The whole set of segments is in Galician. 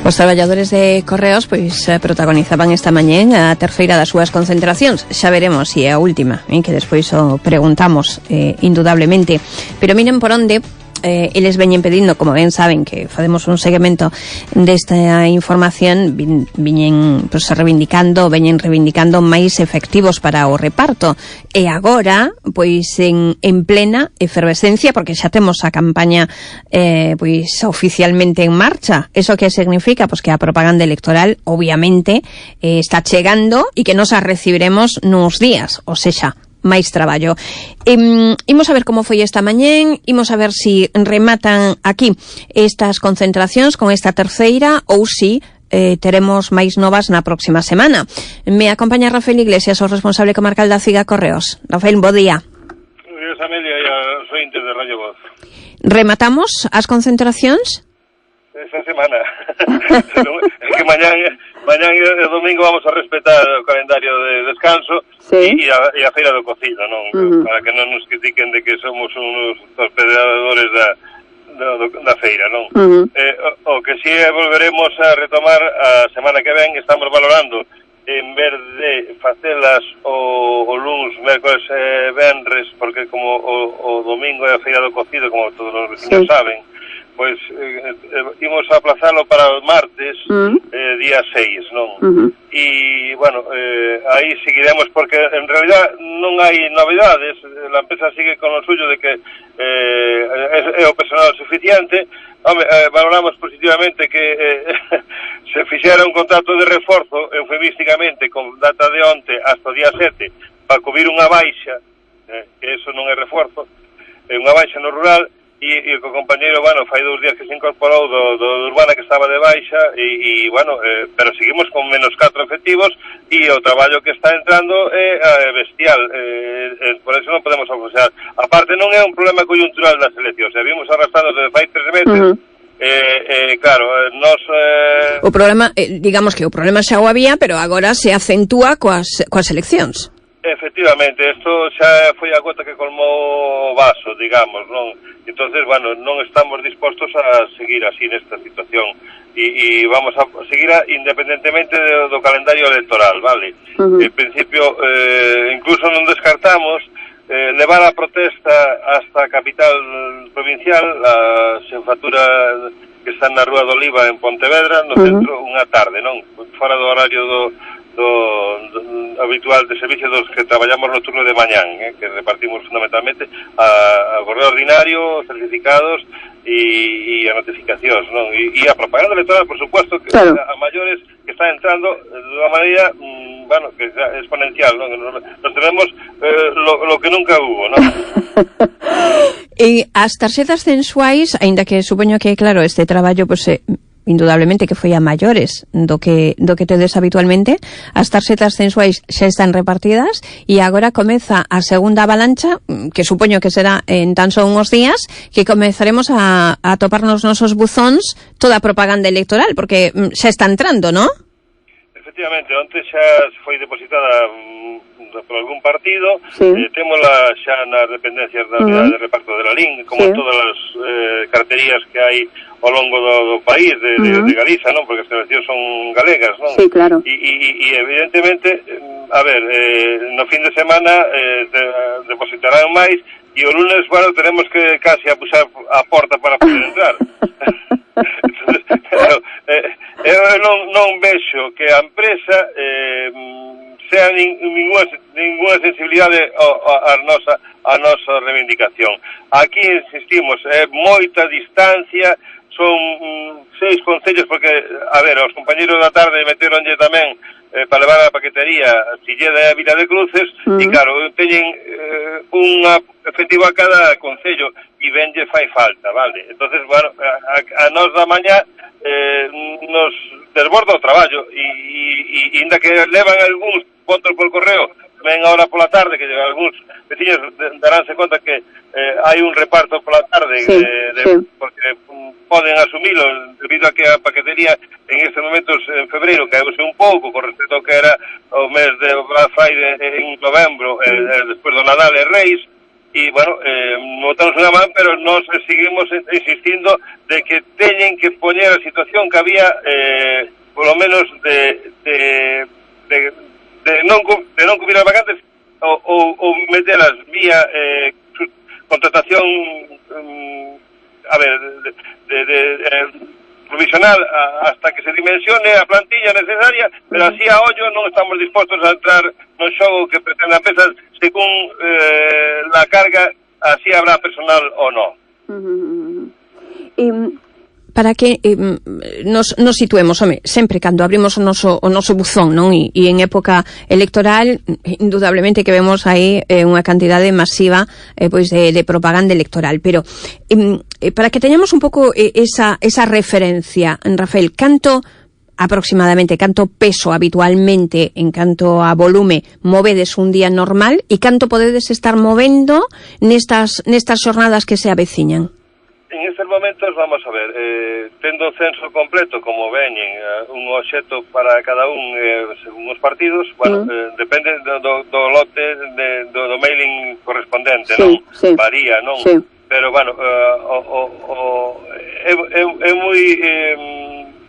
Os traballadores de Correos protagonizaban esta mañá a terceira das súas concentracións. Xa veremos se é a última, que despois o preguntamos indudablemente. Pero miren por onde eles veñen pedindo, como ben saben que facemos un seguimento desta información, veñen reivindicando máis efectivos para o reparto, e agora en plena efervescencia, porque xa temos a campaña oficialmente en marcha. Eso que significa? Que a propaganda electoral obviamente está chegando e que nos a recibiremos nuns días, ou sexa, máis traballo. Imos a ver como foi esta mañén, imos a ver si rematan aquí estas concentracións con esta terceira ou si teremos máis novas na próxima semana. Me acompaña Rafael Iglesias, o responsable comarcal da CIGA Correos. Rafael, bo día. Bo día, Amelia, e aos ointes de Radio Voz. Rematamos as concentracións? Esta semana. É que mañán e domingo vamos a respetar o calendario de descanso, sí, e a feira do cocido, non? Para que non nos critiquen de que somos uns torpedadores da feira, non? O que si volveremos a retomar a semana que ven, estamos valorando en vez de facelas o luns, mércoles e venres, porque como o domingo é a feira do cocido, como todos os vecinos saben, pois imos a aplazalo para o martes, día 6, non? E, bueno, aí seguiremos, porque en realidad non hai novedades, a empresa sigue con o suyo de que é o personal suficiente. Valoramos positivamente que se fixera un contrato de reforzo, eufemísticamente, con data de onte hasta o día 7, para cubrir unha baixa, que eso non é reforzo, é unha baixa no rural. E o compañeiro, fai 2 días que se incorporou do Urbana, que estaba de baixa, pero seguimos con menos 4 efectivos, e o traballo que está entrando é bestial, por eso non podemos ofrecer. Aparte, non é un problema coyuntural das eleccións, vimos arrastrando desde fai 3 meses, claro, nos... O problema, digamos que o problema xa o había, pero agora se acentúa coas eleccións. Efectivamente, isto xa foi a gota que colmou o vaso, digamos, non? Entonces, non estamos dispostos a seguir así nesta situación e vamos a seguir independentemente do calendario electoral, vale? En principio, incluso non descartamos levar a protesta hasta a capital provincial, a xefatura que está na Rúa do Oliva en Pontevedra, no centro, unha tarde, non? Fora do horario do habitual de servicio dos que traballamos no turno de mañán, que repartimos fundamentalmente a correo ordinario, certificados e a notificacións, non? E a propaganda electoral, por supuesto, que claro, a maiores que está entrando de unha maneira, que é exponencial, non? Nos tenemos lo que nunca hubo, non? E as tarxetas censuais, aínda que supoño que, claro, este traballo, indudablemente que foi a maiores do que tedes habitualmente, as tarxetas censuais xa están repartidas e agora comeza a segunda avalancha, que supoño que será en tan só unhos días, que comezaremos a topar nos nosos buzóns toda a propaganda electoral, porque xa está entrando, non? Efectivamente, onte xa foi depositada por algún partido, témola xa nas dependencias da unidade de reparto de la LIN, como todas as carterías que hai ao longo do país, de Galiza, non? Porque as seleccións son galegas, non? Sí, claro. E evidentemente, no fin de semana depositarán máis, e o lunes, tenemos que casi a puxar a porta para poder entrar. Entonces, claro, eu non vexo que a empresa sea ninguna sensibilidade a nosa reivindicación. Aquí insistimos, moita distancia, son 6 concellos, porque, os compañeros da tarde meteronlle tamén para levar a paquetería Silleda e a Vila de Cruces, e claro, teñen unha efectiva a cada concello, e benlle fai falta, vale? Entonces, a nós da mañá nos desborda o traballo, e inda que levan algúns votos por correo, ven ahora pola tarde, que algúns veciños daránse conta que hai un reparto pola tarde, porque poden asumilo debido a que a paquetería en estes momentos en febreiro caeuse un pouco con respecto ao que era o mes de Black Friday en novembro, despois do Nadal e Reis, e, bueno, botamos unha man, pero nós seguimos insistindo de que teñen que poñer a situación que había, polo menos de non cubrir as vacantes ou metelas vía contratación provisional hasta que se dimensione a plantilla necesaria, pero así a ollo non estamos dispostos a entrar no xogo que pretende a empresa según la carga, así habrá personal ou non. Para que nos situemos, sempre cando abrimos o noso buzón, non? E en época electoral, indudablemente que vemos aí unha cantidade masiva pois de propaganda electoral, pero para que teñamos un pouco esa referencia, Rafael, aproximadamente canto peso habitualmente en canto a volume movedes un día normal e canto podedes estar movendo nestas xornadas que se aveciñan? En estes momentos, vamos a ver, tendo o censo completo, como veñen, un obxecto para cada según os partidos, bueno, depende do lote, do mailing correspondente, non? Sí. Varía, non? Sí. Pero, bueno, é moi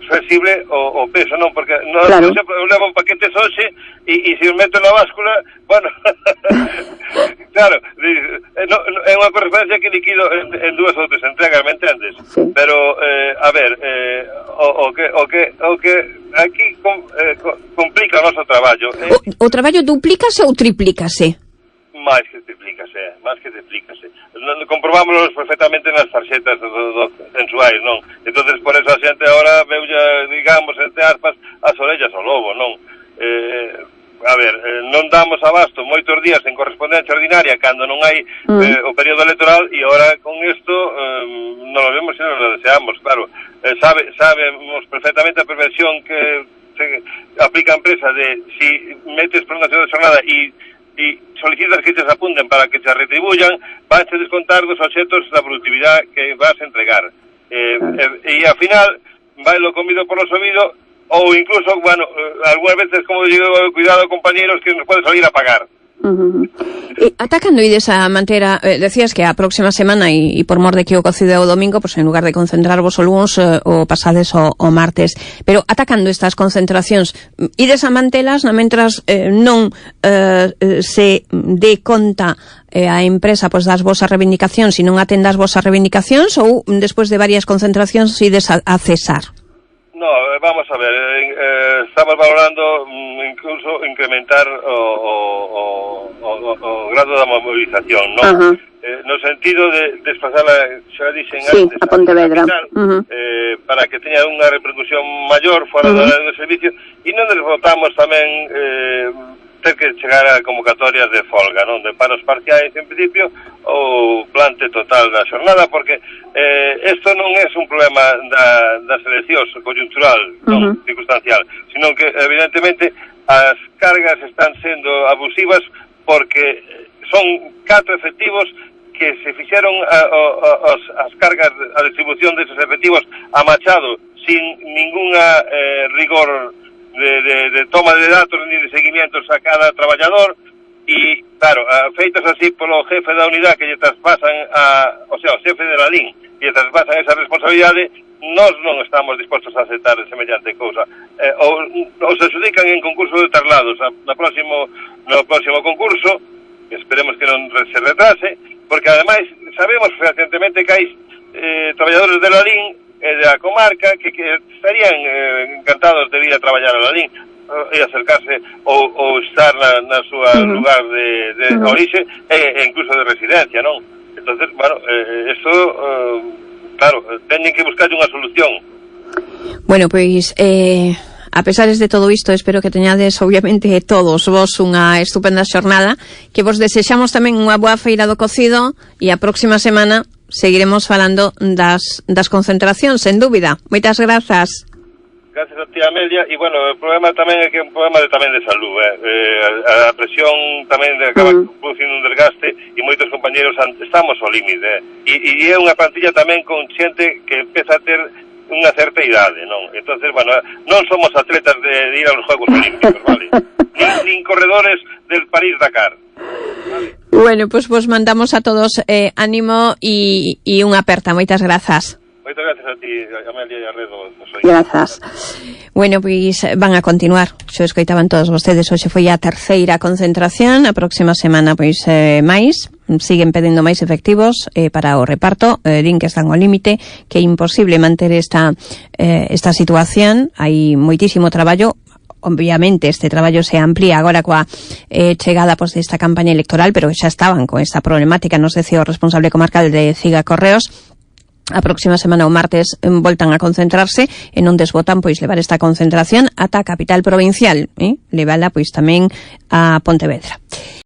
flexible o peso, non? Porque non, claro. Por exemplo, eu levo un paquete hoxe e se o meto na báscula, bueno, claro, é unha correspondencia que liquido en 2 ou 3 entregas, me entendes? Sí. Pero, a ver, o que aquí complica o noso traballo. O traballo duplícase ou triplícase? Máis que triplícase. Comprobámoslo perfectamente nas tarxetas mensuais, non? Entonces, por eso a xente agora veulla, digamos, entre aspas, as orellas ao lobo, non? A ver, non damos abasto moitos días en correspondencia ordinaria cando non hai o período electoral e agora con isto non lo vemos e non lo deseamos, claro. Sabemos perfectamente a perversión que se aplica a empresa de si metes prolongación de jornada e solicitas que te apunten para que te retribuyan, vas a descontar dos obxectos da productividade que vas a entregar. E ao final, vai lo comido por lo sobido, ou incluso, bueno, algunas veces, como digo, cuidado, compañeros, que nos puede salir a pagar. Atacando ides a manter decías que a próxima semana e por mor de que o cocido o domingo, pues en lugar de concentrarvos o luns o pasades o martes, pero atacando estas concentracións ides a mantelas na mentras non se dé conta a empresa pois das vosas reivindicacións e non atenda as vosas reivindicacións ou despois de varias concentracións ides a cesar? No, vamos a ver, estamos valorando incluso incrementar o grado da movilización, non? No sentido de desplazarla, xa dixen antes, a Pontevedra, para que teña unha repercusión maior fora do servicio, e non desbotamos tamén ter que chegar a convocatorias de folga, non? De paros parciais en principio ou plante total da xornada, porque isto non é un problema das eleccións conjuntural, non circunstancial, sino que evidentemente as cargas están sendo abusivas porque son 4 efectivos que se fixeron as cargas, a distribución deses efectivos a Machado sin ninguna rigor de toma de datos ni de seguimientos a cada traballador e, claro, feitos así polo jefe da unidade que lle traspasan o xefe de la LIN que lle traspasan esa responsabilidade, nós non estamos dispostos a aceptar semellante cousa. Ou se adjudican en concurso de traslados no próximo concurso, esperemos que non se retrase, porque ademais sabemos fehacientemente que hai traballadores de la LIN de la comarca que estarían encantados de ir a traballar a la LIN e acercarse ou estar na súa lugar de orixe e incluso de residencia, non? Entonces, bueno, eso, claro, teñen que buscar unha solución. Bueno, pois, a pesares de todo isto, espero que teñades, obviamente, todos vos unha estupenda xornada, que vos desexamos tamén unha boa feira do cocido e a próxima semana seguiremos falando das concentracións, sen dúbida. Moitas grazas. Gracias a ti, Amelia. E, bueno, o problema tamén é que é un problema tamén de salud. A presión tamén acaba producindo un desgaste e moitos compañeros estamos ao límite. E é unha plantilla tamén con xente que empeza a ter unha certa idade, non? Entonces, bueno, non somos atletas de ir a los Juegos Olímpicos, vale? Nin corredores del París-Dakar. Bueno, pues vos mandamos a todos ánimo e unha aperta. Moitas grazas. Moitas gracias a ti, Amelia e a Redo. Grazas. Bueno, pois van a continuar. Xo escoitaban todos vostedes. Hoxe foi a terceira concentración. A próxima semana, pois, máis. Siguen pedindo máis efectivos para o reparto. Din que están ao límite, que é imposible manter esta situación. Hai moitísimo traballo. Obviamente este traballo se amplía agora coa chegada desta campaña electoral, pero xa estaban con esta problemática, nos decía o responsable comarcal de Ciga Correos. A próxima semana o martes voltan a concentrarse e non desbotan pois levar esta concentración ata a capital provincial, levala pois tamén a Pontevedra.